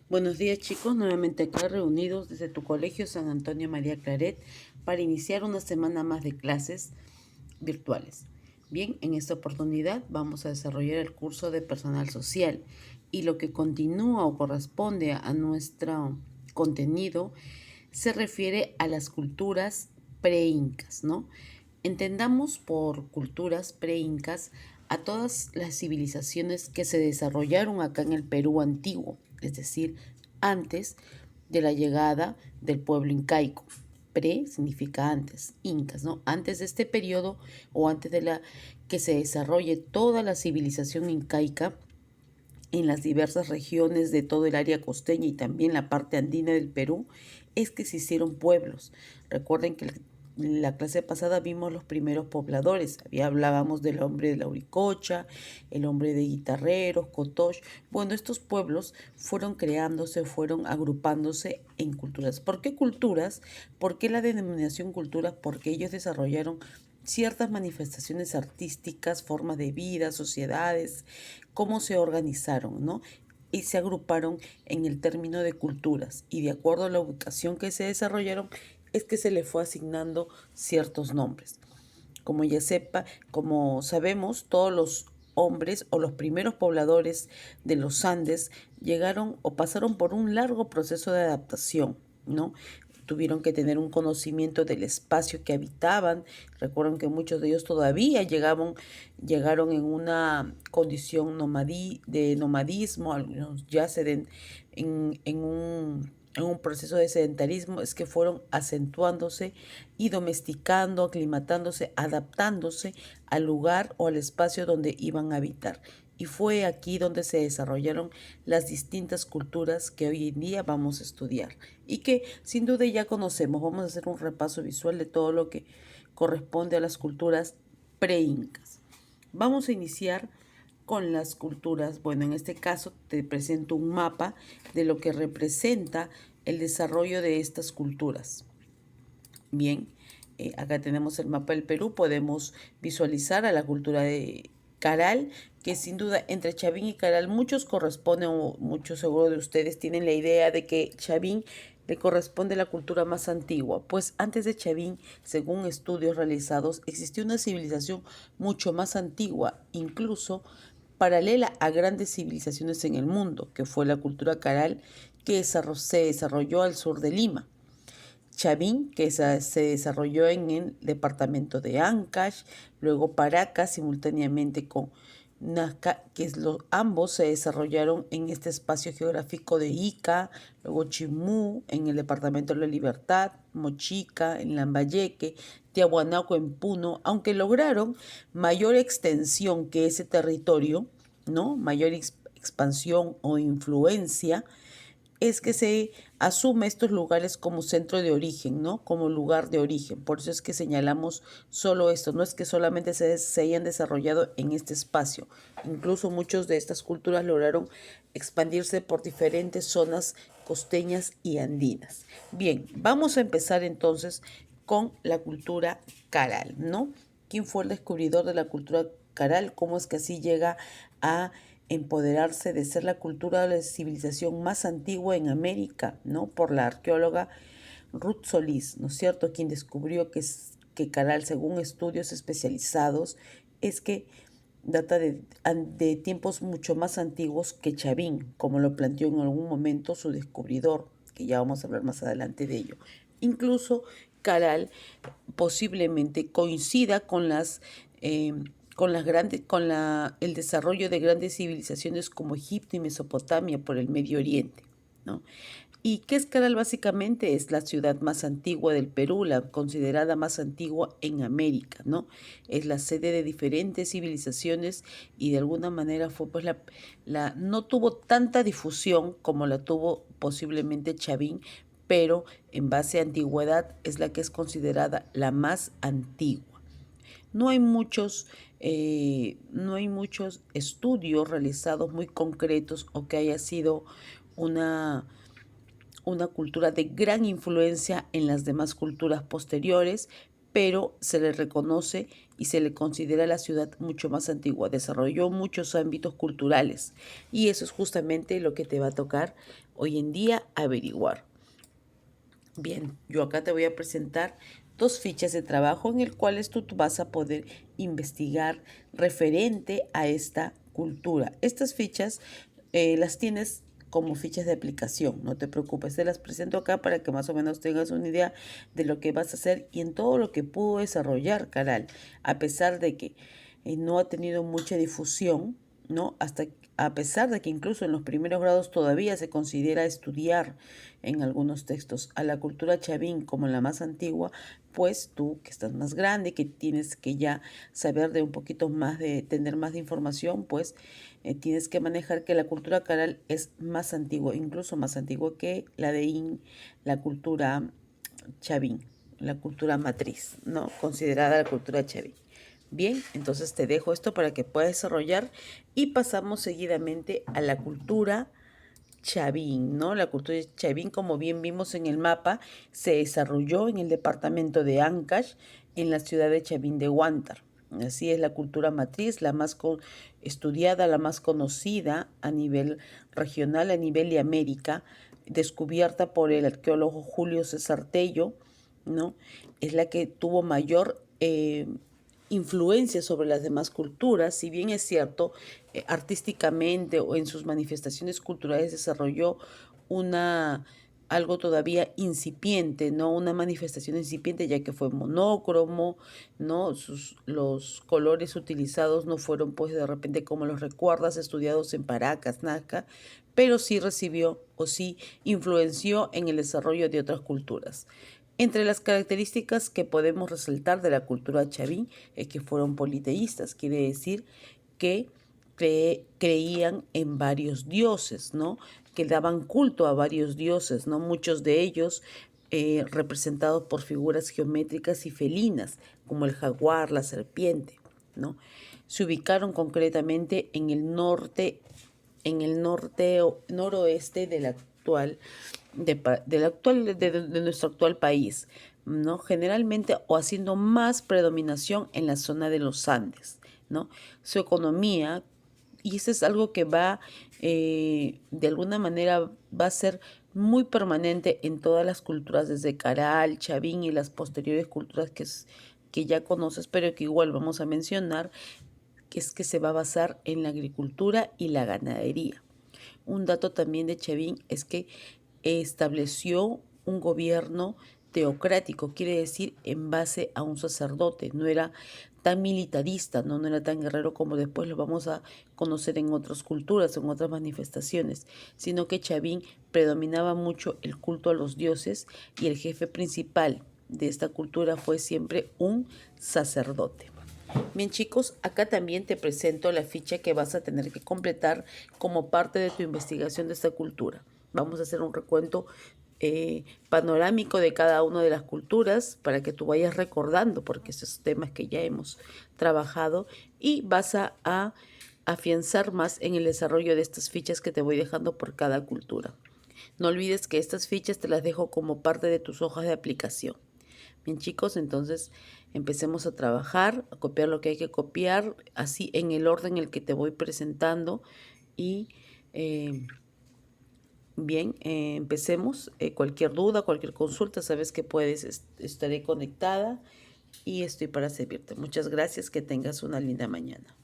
Buenos días chicos, nuevamente acá reunidos desde tu colegio San Antonio María Claret para iniciar una semana más de clases virtuales. Bien, en esta oportunidad vamos a desarrollar el curso de personal social y lo que continúa o corresponde a nuestro contenido se refiere a las culturas pre-incas, ¿no? Entendamos por culturas pre-incas a todas las civilizaciones que se desarrollaron acá en el Perú antiguo, es decir, antes de la llegada del pueblo incaico. Pre significa antes, incas, ¿no? Antes de este periodo o antes de la que se desarrolle toda la civilización incaica en las diversas regiones de todo el área costeña y también la parte andina del Perú, es que se hicieron pueblos. Recuerden que la clase pasada vimos los primeros pobladores. Hablábamos del hombre de la Uricocha, el hombre de Guitarreros, Cotoch. Bueno, estos pueblos fueron creándose, fueron agrupándose en culturas. ¿Por qué culturas? ¿Por qué la denominación cultura? Porque ellos desarrollaron ciertas manifestaciones artísticas, formas de vida, sociedades, cómo se organizaron, ¿no? Y se agruparon en el término de culturas. Y de acuerdo a la ubicación que se desarrollaron, es que se le fue asignando ciertos nombres. Como sabemos, todos los hombres o los primeros pobladores de los Andes llegaron o pasaron por un largo proceso de adaptación, ¿no? Tuvieron que tener un conocimiento del espacio que habitaban. Recuerden que muchos de ellos todavía llegaron en una condición de nomadismo, algunos ya en un proceso de sedentarismo, es que fueron acentuándose y domesticando, aclimatándose, adaptándose al lugar o al espacio donde iban a habitar. Y fue aquí donde se desarrollaron las distintas culturas que hoy en día vamos a estudiar y que sin duda ya conocemos. Vamos a hacer un repaso visual de todo lo que corresponde a las culturas pre-incas. Vamos a iniciar con las culturas. Bueno, en este caso te presento un mapa de lo que representa el desarrollo de estas culturas. Bien, acá tenemos el mapa del Perú, podemos visualizar a la cultura de Caral, que sin duda entre Chavín y Caral muchos corresponden, o muchos seguro de ustedes tienen la idea de que Chavín le corresponde la cultura más antigua, pues antes de Chavín, según estudios realizados, existió una civilización mucho más antigua, incluso paralela a grandes civilizaciones en el mundo, que fue la cultura Caral, que se desarrolló al sur de Lima. Chavín, que se desarrolló en el departamento de Ancash, luego Paracas, simultáneamente con Nazca, ambos se desarrollaron en este espacio geográfico de Ica, luego Chimú, en el departamento de la Libertad, Mochica, en Lambayeque, Tiahuanaco, en Puno, aunque lograron mayor extensión que ese territorio, ¿no? Mayor expansión o influencia, es que se asume estos lugares como centro de origen, ¿no? Como lugar de origen. Por eso es que señalamos solo esto. No es que solamente se hayan desarrollado en este espacio. Incluso muchos de estas culturas lograron expandirse por diferentes zonas costeñas y andinas. Bien, vamos a empezar entonces con la cultura Caral, ¿no? ¿Quién fue el descubridor de la cultura Caral? ¿Cómo es que así llega a empoderarse de ser la cultura de la civilización más antigua en América, ¿no? Por la arqueóloga Ruth Solís, ¿no es cierto? Quien descubrió que Caral, según estudios especializados, es que data de tiempos mucho más antiguos que Chavín, como lo planteó en algún momento su descubridor, que ya vamos a hablar más adelante de ello. Incluso Caral posiblemente coincida con el desarrollo de grandes civilizaciones como Egipto y Mesopotamia por el Medio Oriente, ¿no? ¿Y qué es Caral? Básicamente es la ciudad más antigua del Perú, la considerada más antigua en América, ¿no? Es la sede de diferentes civilizaciones y de alguna manera fue pues no tuvo tanta difusión como la tuvo posiblemente Chavín, pero en base a antigüedad es la que es considerada la más antigua. No hay no hay muchos estudios realizados muy concretos o que haya sido una, una cultura de gran influencia en las demás culturas posteriores, pero se le reconoce y se le considera la ciudad mucho más antigua. Desarrolló muchos ámbitos culturales y eso es justamente lo que te va a tocar hoy en día averiguar. Bien, yo acá te voy a presentar dos fichas de trabajo en el cuales tú vas a poder investigar referente a esta cultura. Estas fichas las tienes como fichas de aplicación, no te preocupes, te las presento acá para que más o menos tengas una idea de lo que vas a hacer y en todo lo que pudo desarrollar Caral, a pesar de que no ha tenido mucha difusión, ¿no? A pesar de que incluso en los primeros grados todavía se considera estudiar en algunos textos a la cultura chavín como la más antigua, pues tú que estás más grande, que tienes que ya saber de un poquito más, de tener más de información, pues tienes que manejar que la cultura caral es más antigua, incluso más antigua que la de la cultura chavín, la cultura matriz, ¿no? Considerada la cultura chavín. Bien, entonces te dejo esto para que puedas desarrollar y pasamos seguidamente a la cultura chavín, ¿no? La cultura chavín, como bien vimos en el mapa, se desarrolló en el departamento de Ancash, en la ciudad de Chavín de Huántar. Así es la cultura matriz, la más estudiada, la más conocida a nivel regional, a nivel de América, descubierta por el arqueólogo Julio César Tello, ¿no? Es la que tuvo mayor influencia sobre las demás culturas. Si bien es cierto, artísticamente o en sus manifestaciones culturales desarrolló algo todavía incipiente, ¿no? Una manifestación incipiente, ya que fue monócromo, ¿no? Los colores utilizados no fueron, pues, de repente como los recuerdas, estudiados en Paracas, Nazca, pero sí recibió o sí influenció en el desarrollo de otras culturas. Entre las características que podemos resaltar de la cultura chavín es que fueron politeístas, quiere decir que creían en varios dioses, ¿no? Que daban culto a varios dioses, ¿no? Muchos de ellos representados por figuras geométricas y felinas, como el jaguar, la serpiente, ¿no? Se ubicaron concretamente en el norte, noroeste del actual de nuestro actual país, ¿no? Generalmente o haciendo más predominación en la zona de los Andes, ¿no? Su economía, y eso es algo que va, de alguna manera, va a ser muy permanente en todas las culturas, desde Caral, Chavín y las posteriores culturas que ya conoces, pero que igual vamos a mencionar, que es que se va a basar en la agricultura y la ganadería. Un dato también de Chavín es que estableció un gobierno teocrático, quiere decir en base a un sacerdote, no era tan militarista, no era tan guerrero como después lo vamos a conocer en otras culturas, en otras manifestaciones, sino que Chavín predominaba mucho el culto a los dioses y el jefe principal de esta cultura fue siempre un sacerdote. Bien chicos, acá también te presento la ficha que vas a tener que completar como parte de tu investigación de esta cultura. Vamos a hacer un recuento panorámico de cada una de las culturas para que tú vayas recordando, porque esos temas que ya hemos trabajado y vas a afianzar más en el desarrollo de estas fichas que te voy dejando por cada cultura. No olvides que estas fichas te las dejo como parte de tus hojas de aplicación. Bien chicos, entonces empecemos a trabajar, a copiar lo que hay que copiar, así en el orden en el que te voy presentando y bien, empecemos. Cualquier duda, cualquier consulta, sabes que puedes, estaré conectada y estoy para servirte. Muchas gracias, que tengas una linda mañana.